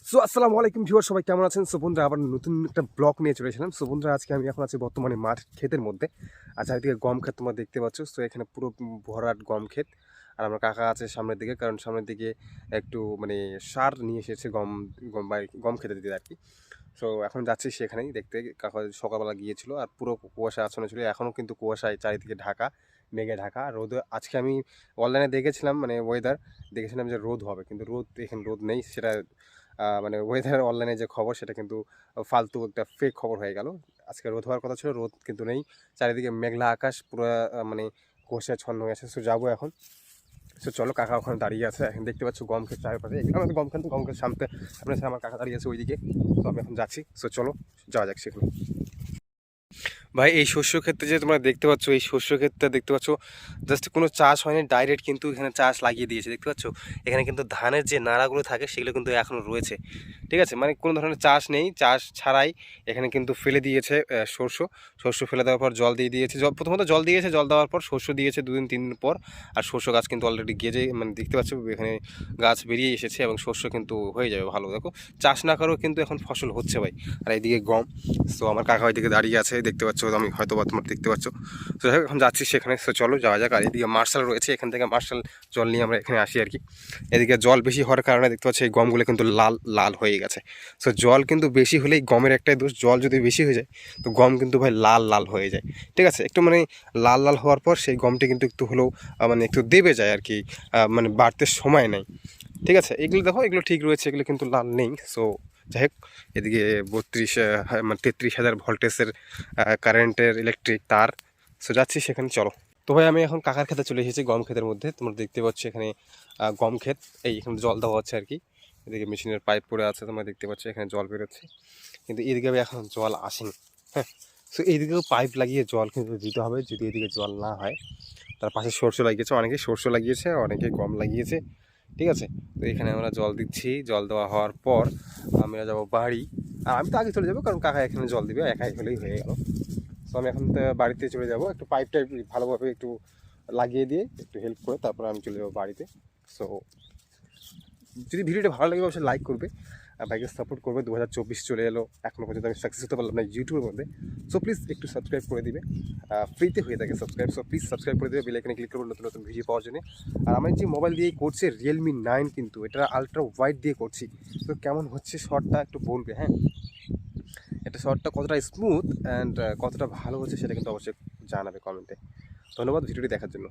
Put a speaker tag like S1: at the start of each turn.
S1: So আসসালামু আলাইকুম viewer, সবাই কেমন আছেন? সো বন্ধুরা, আবার নতুন একটা ব্লগ নিয়ে চলে এসেছিলাম। সো বন্ধুরা, আজকে আমি এখন আছি বর্তমানে মাঠ ক্ষেতের মধ্যে। আর চারিদিকে গম ক্ষেত তোমরা দেখতে পাচ্ছ। সো এখানে পুরো ভরাট গম ক্ষেত। আর আমার কাকা আছে সামনের দিকে, কারণ সামনের দিকে একটু সার নিয়ে এসেছে গম গম গম খেতে দিতে আর কি। সো এখন যাচ্ছি সেখানেই দেখতে। কাকা সকালবেলা গিয়েছিল, আর পুরো কুয়াশা আচ্ছন্ন ছিল। এখনও কিন্তু কুয়াশায় চারিদিকে ঢাকা, মেঘে ঢাকা। রোদ আজকে আমি অনলাইনে দেখেছিলাম, ওয়েদার দেখেছিলাম যে রোদ হবে, কিন্তু এখানে রোদ নেই। সেটা ওয়েদার অনলাইনে যে খবর, সেটা কিন্তু ফালতু একটা ফেক খবর হয়ে গেল। আজকে রোদ হওয়ার কথা ছিল, রোদ কিন্তু নেই। চারিদিকে মেঘলা আকাশ, পুরো কুয়াশায় ছন্ন হয়ে আছে। সো যাবো এখন। সো চলো, কাকা ওখানে দাঁড়িয়ে আছে। এখন দেখতে পাচ্ছ গম ক্ষেত চারপাশে। আমাদের গম ক্ষেত সামনে সামনে আমার কাকা দাঁড়িয়ে আছে ওইদিকে। তো আমি এখন যাচ্ছি। সো চলো যাওয়া যাক সেখানে। ভাই, এই শস্য ক্ষেত্রে যে তোমরা দেখতে পাচ্ছ, এই শস্য ক্ষেত্রে দেখতে পাচ্ছ জাস্ট কোনো চাষ হয়নি, ডাইরেক্ট কিন্তু এখানে চাষ লাগিয়ে দিয়েছে। দেখতে পাচ্ছ এখানে কিন্তু ধানের যে নাড়াগুলো থাকে সেগুলো কিন্তু এখনও রয়েছে। ঠিক আছে, কোনো ধরনের চাষ নেই, চাষ ছাড়াই এখানে কিন্তু ফেলে দিয়েছে শস্য ফেলে দেওয়ার পর জল দিয়ে দিয়েছে। প্রথমত জল দিয়েছে, জল দেওয়ার পর শস্য দিয়েছে 2-3 দিন পর। আর শস্য গাছ কিন্তু অলরেডি গেজে দেখতে পাচ্ছ এখানে গাছ বেরিয়ে এসেছে, এবং শস্য কিন্তু হয়ে যাবে ভালো। দেখো, চাষ না করেও কিন্তু এখন ফসল হচ্ছে ভাই। আর এইদিকে গম। তো আমার কাকা ওইদিকে দাঁড়িয়ে আছে, দেখতে পাচ্ছ, আমি হয়তো বা তোমার দেখতে পাচ্ছ। তো যাই হোক, এখন যাচ্ছি সেখানে। তো চলো যাওয়া যাক। আর এদিকে মার্শাল রয়েছে, এখান থেকে মার্শাল জল নিয়ে আমরা এখানে আসি আর কি। এদিকে জল বেশি হওয়ার কারণে দেখতে পাচ্ছি এই গমগুলো কিন্তু লাল লাল হয়ে গেছে। সো জল কিন্তু বেশি হলেই গমের একটাই দোষ, জল যদি বেশি হয়ে যায় তো গম কিন্তু ভাই লাল লাল হয়ে যায়। ঠিক আছে, একটু লাল লাল হওয়ার পর সেই গমটি কিন্তু একটু হলেও একটু দেবে যায় আর কি, বাড়তে সময় নেই। ঠিক আছে, এগুলো দেখো, এগুলো ঠিক রয়েছে, এগুলো কিন্তু লাল নেই। সো যাই হোক, এদিকে 33,000 ভোল্টেজের কারেন্টের ইলেকট্রিক তার। সো যাচ্ছি সেখানে, চলো। তো ভাই, আমি এখন কাকার খেতে চলে এসেছি, গম ক্ষেতের মধ্যে। তোমরা দেখতে পাচ্ছ এখানে গম ক্ষেত, এখানে জল দেওয়া হচ্ছে আর কি। এদিকে মেশিনের পাইপ পড়ে আছে, তোমরা দেখতে পাচ্ছ এখানে জল বেরোচ্ছে, কিন্তু এদিকে এখন জল আসেনি। হ্যাঁ, সো এইদিকেও পাইপ লাগিয়ে জল কিন্তু দিতে হবে, যদি এদিকে জল না হয়। তার পাশে সরষে লাগিয়েছে, অনেকে সরষে লাগিয়েছে, অনেকে গম লাগিয়েছে। ঠিক আছে, তো এখানে আমরা জল দিচ্ছি। জল দেওয়া হওয়ার পর আমরা যাবো বাড়ি। আর আমি তো আগে চলে যাবো, কারণ কাকা এখানে জল দিবে, একাই হলেই হয়ে গেল। তো আমি এখন তো বাড়িতে চলে যাব, একটু পাইপটা ভালোভাবে একটু লাগিয়ে দিয়ে একটু হেল্প করে তারপর আমি চলে যাবো বাড়িতে। সো যদি ভিডিওটা ভালো লাগে অবশ্যই লাইক করবে, আর ভাইকে সাপোর্ট করবে। 2024 চলে এলো, এখনও পর্যন্ত আমি সাকসেস হতে পারলাম না ইউটিউবের মধ্যে। সো প্লিজ একটু সাবস্ক্রাইব করে দিবে, ফ্রিতে হয়ে থাকে সাবস্ক্রাইব। সো প্লিজ সাবস্ক্রাইব করে দেবে, বেল আইকনে ক্লিক করবে নতুন নতুন ভিডিও পাওয়ার জন্য। আর আমি যে মোবাইল দিয়ে করছি Realme 9, কিন্তু এটা আলট্রা ওয়াইড দিয়ে করছি। তো কেমন হচ্ছে শটটা একটু বলবে, হ্যাঁ? এটা শটটা কতটা স্মুথ অ্যান্ড কতটা ভালো হচ্ছে সেটা কিন্তু অবশ্যই জানাবে কমেন্টে। ধন্যবাদ ভিডিওটি দেখার জন্য।